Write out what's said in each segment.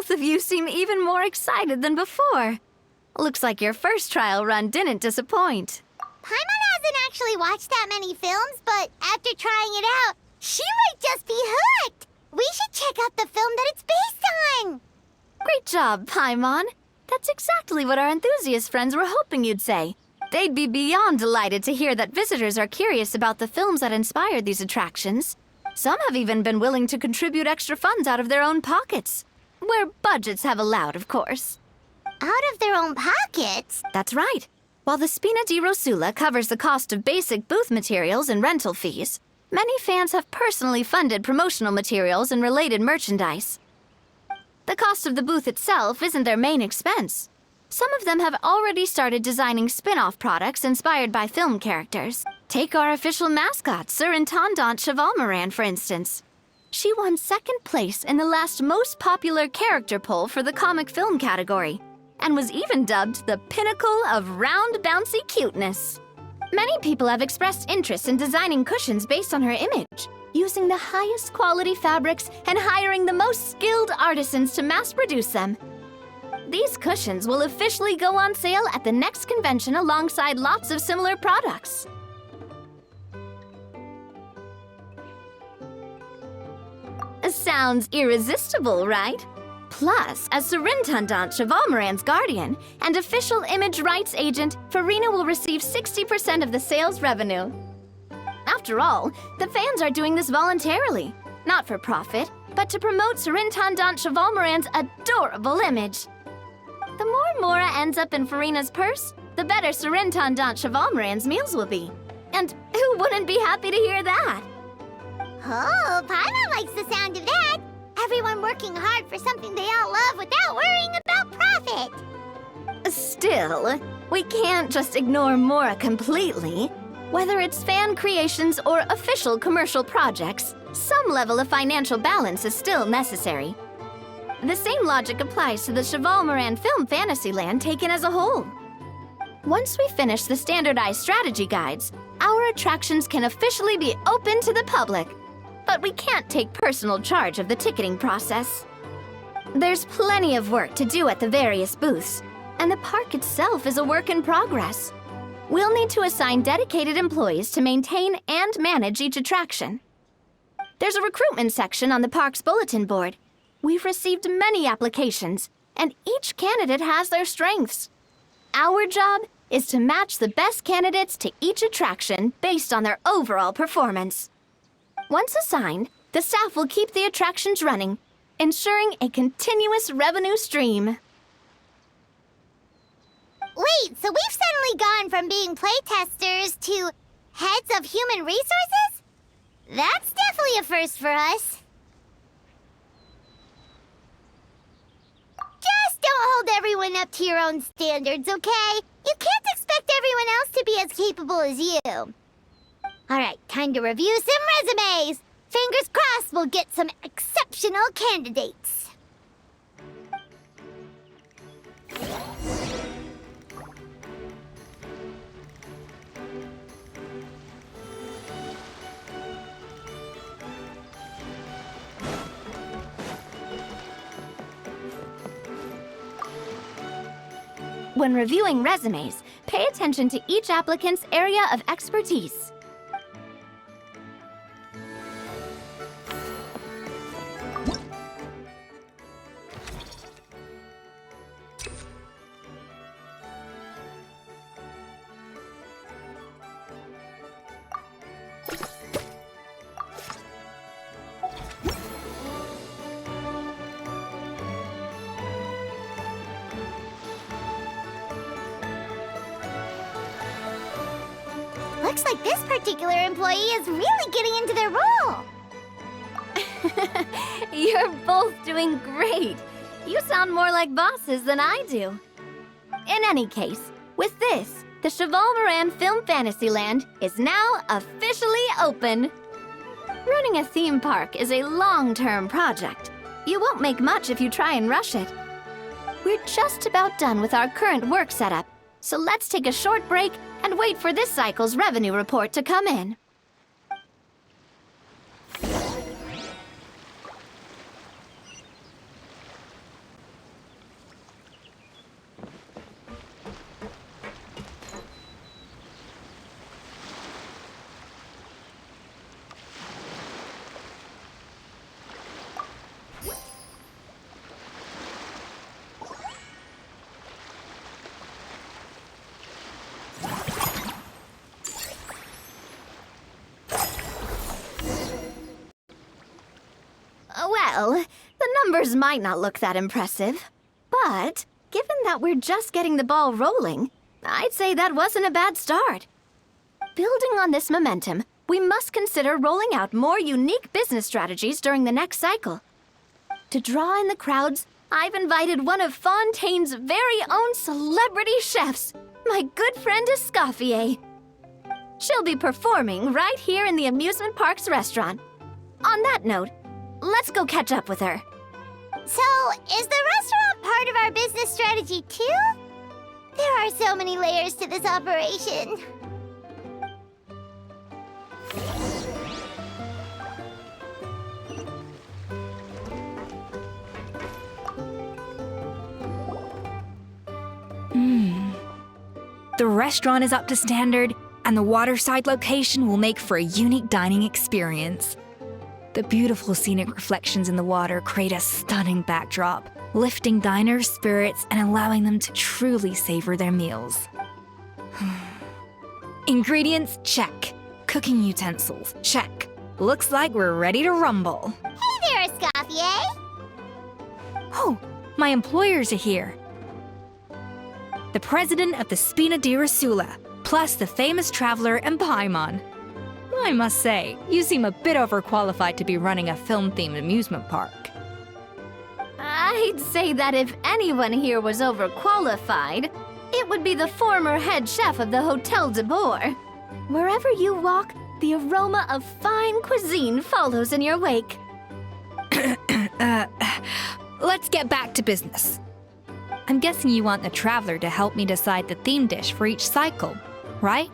Both of you seem even more excited than before. Looks like your first trial run didn't disappoint. Paimon hasn't actually watched that many films, but after trying it out, she might just be hooked! We should check out the film that it's based on! Great job, Paimon. That's exactly what our enthusiast friends were hoping you'd say. They'd be beyond delighted to hear that visitors are curious about the films that inspired these attractions. Some have even been willing to contribute extra funds out of their own pockets. Where budgets have allowed, of course. Out of their own pockets? That's right. While the Spina di Rosula covers the cost of basic booth materials and rental fees, many fans have personally funded promotional materials and related merchandise. The cost of the booth itself isn't their main expense. Some of them have already started designing spin-off products inspired by film characters. Take our official mascot, Surintendant Chevalmoran, for instance. She won second place in the last most popular character poll for the comic film category, and was even dubbed the pinnacle of round, bouncy cuteness. Many people have expressed interest in designing cushions based on her image, using the highest quality fabrics and hiring the most skilled artisans to mass-produce them. These cushions will officially go on sale at the next convention alongside lots of similar products. Sounds irresistible, right? Plus, as Surintendant Chevalmoran's guardian and official image rights agent, Farina will receive 60% of the sales revenue. After all, the fans are doing this voluntarily, not for profit, but to promote Surintendant Chevalmoran's adorable image. The more Mora ends up in Farina's purse, the better Surintendant Chevalmoran's meals will be. And who wouldn't be happy to hear that? Oh, Paimon likes the sound of that. Everyone working hard for something they all love without worrying about profit. Still, we can't just ignore Mora completely. Whether it's fan creations or official commercial projects, some level of financial balance is still necessary. The same logic applies to the Chevalmoran Film Fantasyland taken as a whole. Once we finish the standardized strategy guides, our attractions can officially be open to the public. But we can't take personal charge of the ticketing process. There's plenty of work to do at the various booths, and the park itself is a work in progress. We'll need to assign dedicated employees to maintain and manage each attraction. There's a recruitment section on the park's bulletin board. We've received many applications, and each candidate has their strengths. Our job is to match the best candidates to each attraction based on their overall performance. Once assigned, the staff will keep the attractions running, ensuring a continuous revenue stream. Wait, so we've suddenly gone from being playtesters to heads of human resources? That's definitely a first for us. Just don't hold everyone up to your own standards, okay? You can't expect everyone else to be as capable as you. Alright, time to review some resumes. Fingers crossed we'll get some exceptional candidates. When reviewing resumes, pay attention to each applicant's area of expertise. Looks like this particular employee is really getting into their role. You're both doing great. You sound more like bosses than I do. In any case, with this, the Cheval Film Fantasyland is now officially open. Running a theme park is a long-term project. You won't make much if you try and rush it. We're just about done with our current work setup, so let's take a short break and wait for this cycle's revenue report to come in. Well, the numbers might not look that impressive, but given that we're just getting the ball rolling, I'd say that wasn't a bad start. Building on this momentum, we must consider rolling out more unique business strategies during the next cycle. To draw in the crowds, I've invited one of Fontaine's very own celebrity chefs, my good friend Escoffier. She'll be performing right here in the amusement park's restaurant. On that note, let's go catch up with her. So, is the restaurant part of our business strategy too? There are so many layers to this operation. The restaurant is up to standard, and the waterside location will make for a unique dining experience. The beautiful scenic reflections in the water create a stunning backdrop, lifting diners' spirits and allowing them to truly savor their meals. Ingredients, check. Cooking utensils, check. Looks like we're ready to rumble. Hey there, Escoffier! Oh, my employers are here. The president of the Spina di Rosula, plus the famous traveler and Paimon. I must say, you seem a bit overqualified to be running a film-themed amusement park. I'd say that if anyone here was overqualified, it would be the former head chef of the Hotel de Boer. Wherever you walk, the aroma of fine cuisine follows in your wake. Let's get back to business. I'm guessing you want the traveler to help me decide the theme dish for each cycle, right?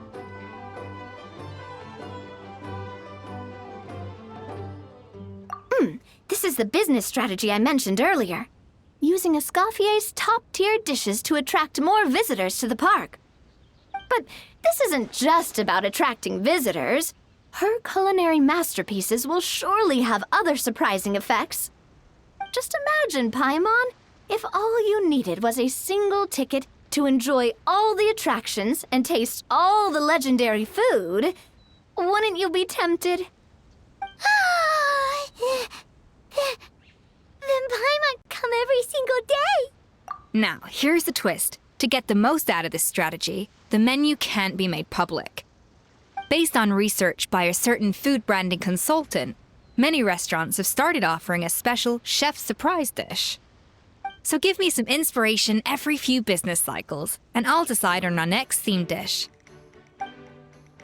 This is the business strategy I mentioned earlier. Using Escoffier's top-tier dishes to attract more visitors to the park. But this isn't just about attracting visitors. Her culinary masterpieces will surely have other surprising effects. Just imagine, Paimon, if all you needed was a single ticket to enjoy all the attractions and taste all the legendary food. Wouldn't you be tempted? Then Paimon come every single day! Now, here's the twist. To get the most out of this strategy, the menu can't be made public. Based on research by a certain food branding consultant, many restaurants have started offering a special chef surprise dish. So give me some inspiration every few business cycles, and I'll decide on our next themed dish.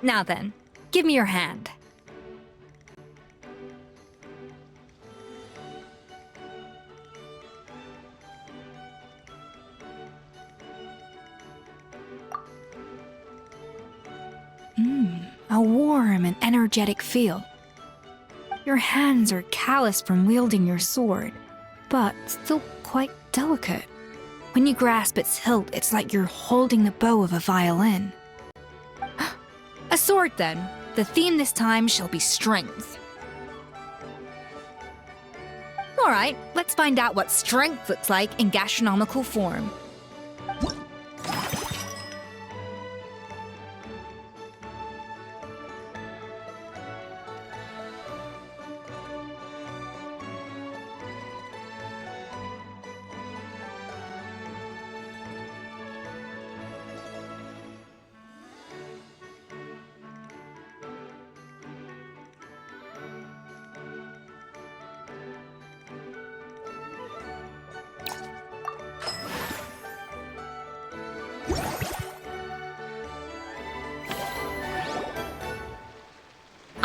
Now then, give me your hand. A warm and energetic feel. Your hands are calloused from wielding your sword, but still quite delicate. When you grasp its hilt, it's like you're holding the bow of a violin. A sword, then. The theme this time shall be strength. All right, let's find out what strength looks like in gastronomical form.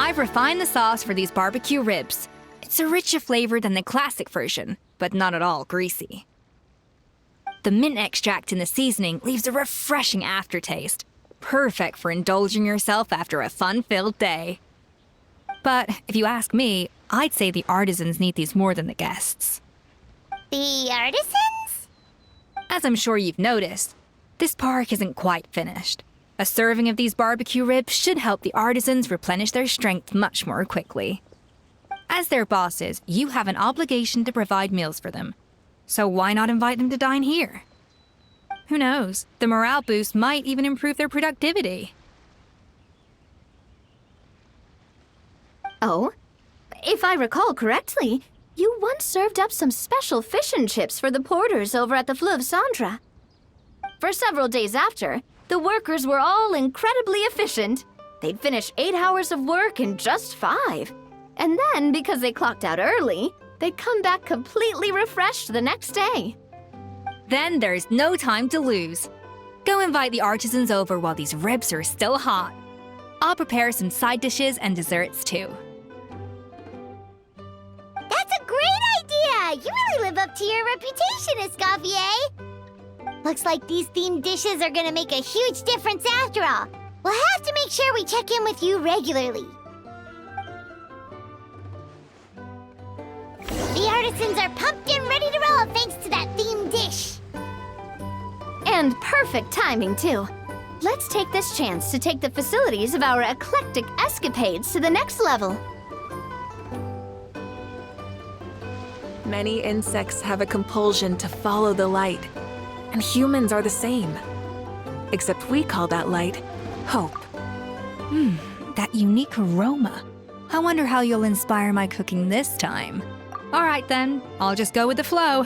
I've refined the sauce for these barbecue ribs. It's a richer flavor than the classic version, but not at all greasy. The mint extract in the seasoning leaves a refreshing aftertaste, perfect for indulging yourself after a fun-filled day. But if you ask me, I'd say the artisans need these more than the guests. The artisans? As I'm sure you've noticed, this park isn't quite finished. A serving of these barbecue ribs should help the artisans replenish their strength much more quickly. As their bosses, you have an obligation to provide meals for them. So why not invite them to dine here? Who knows? The morale boost might even improve their productivity. Oh, if I recall correctly, you once served up some special fish and chips for the porters over at the Fleuve Cendra. For several days after, the workers were all incredibly efficient. They'd finish 8 hours of work in just 5. And then, because they clocked out early, they'd come back completely refreshed the next day. Then there's no time to lose. Go invite the artisans over while these ribs are still hot. I'll prepare some side dishes and desserts too. That's a great idea! You really live up to your reputation, Escoffier! Looks like these themed dishes are gonna make a huge difference after all. We'll have to make sure we check in with you regularly. The artisans are pumped and ready to roll thanks to that themed dish. And perfect timing, too. Let's take this chance to take the facilities of our eclectic escapades to the next level. Many insects have a compulsion to follow the light, and humans are the same. Except we call that light hope. That unique aroma. I wonder how you'll inspire my cooking this time. All right then, I'll just go with the flow.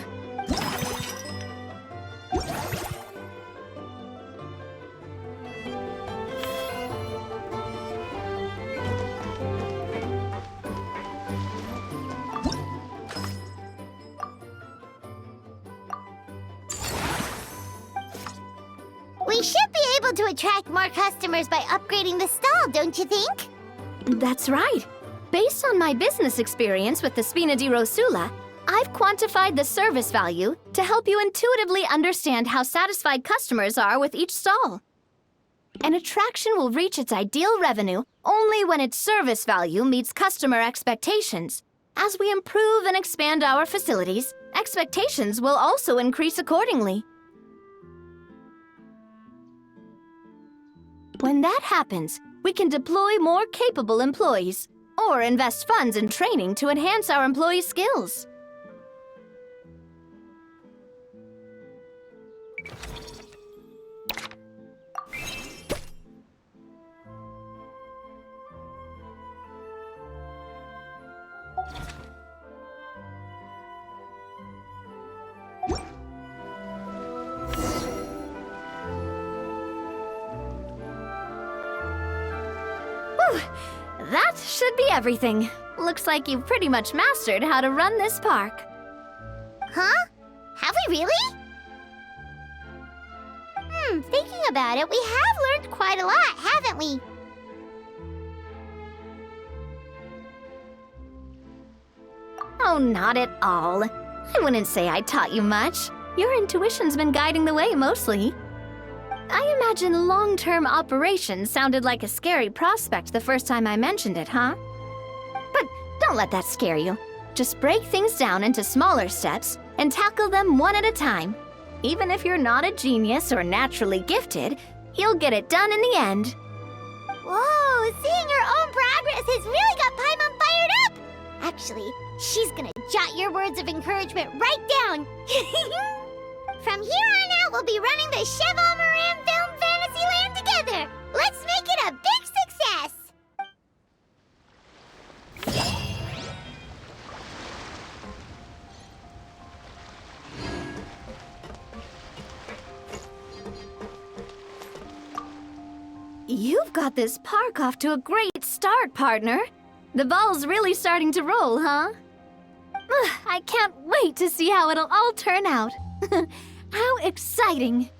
We should be able to attract more customers by upgrading the stall, don't you think? That's right. Based on my business experience with the Spina di Rosula, I've quantified the service value to help you intuitively understand how satisfied customers are with each stall. An attraction will reach its ideal revenue only when its service value meets customer expectations. As we improve and expand our facilities, expectations will also increase accordingly. When that happens, we can deploy more capable employees or invest funds in training to enhance our employees' skills. That should be everything. Looks like you've pretty much mastered how to run this park. Huh? Have we really? Thinking about it, we have learned quite a lot, haven't we? Oh, not at all. I wouldn't say I taught you much. Your intuition's been guiding the way mostly. I imagine long-term operations sounded like a scary prospect the first time I mentioned it, huh? But don't let that scare you. Just break things down into smaller steps and tackle them one at a time. Even if you're not a genius or naturally gifted, you'll get it done in the end. Whoa, seeing your own progress has really got Paimon fired up! Actually, she's gonna jot your words of encouragement right down. From here on out, we'll be running the Cheval Moran Film Fantasyland together. Let's make it a big success! You've got this park off to a great start, partner. The ball's really starting to roll, huh? I can't wait to see how it'll all turn out. How exciting!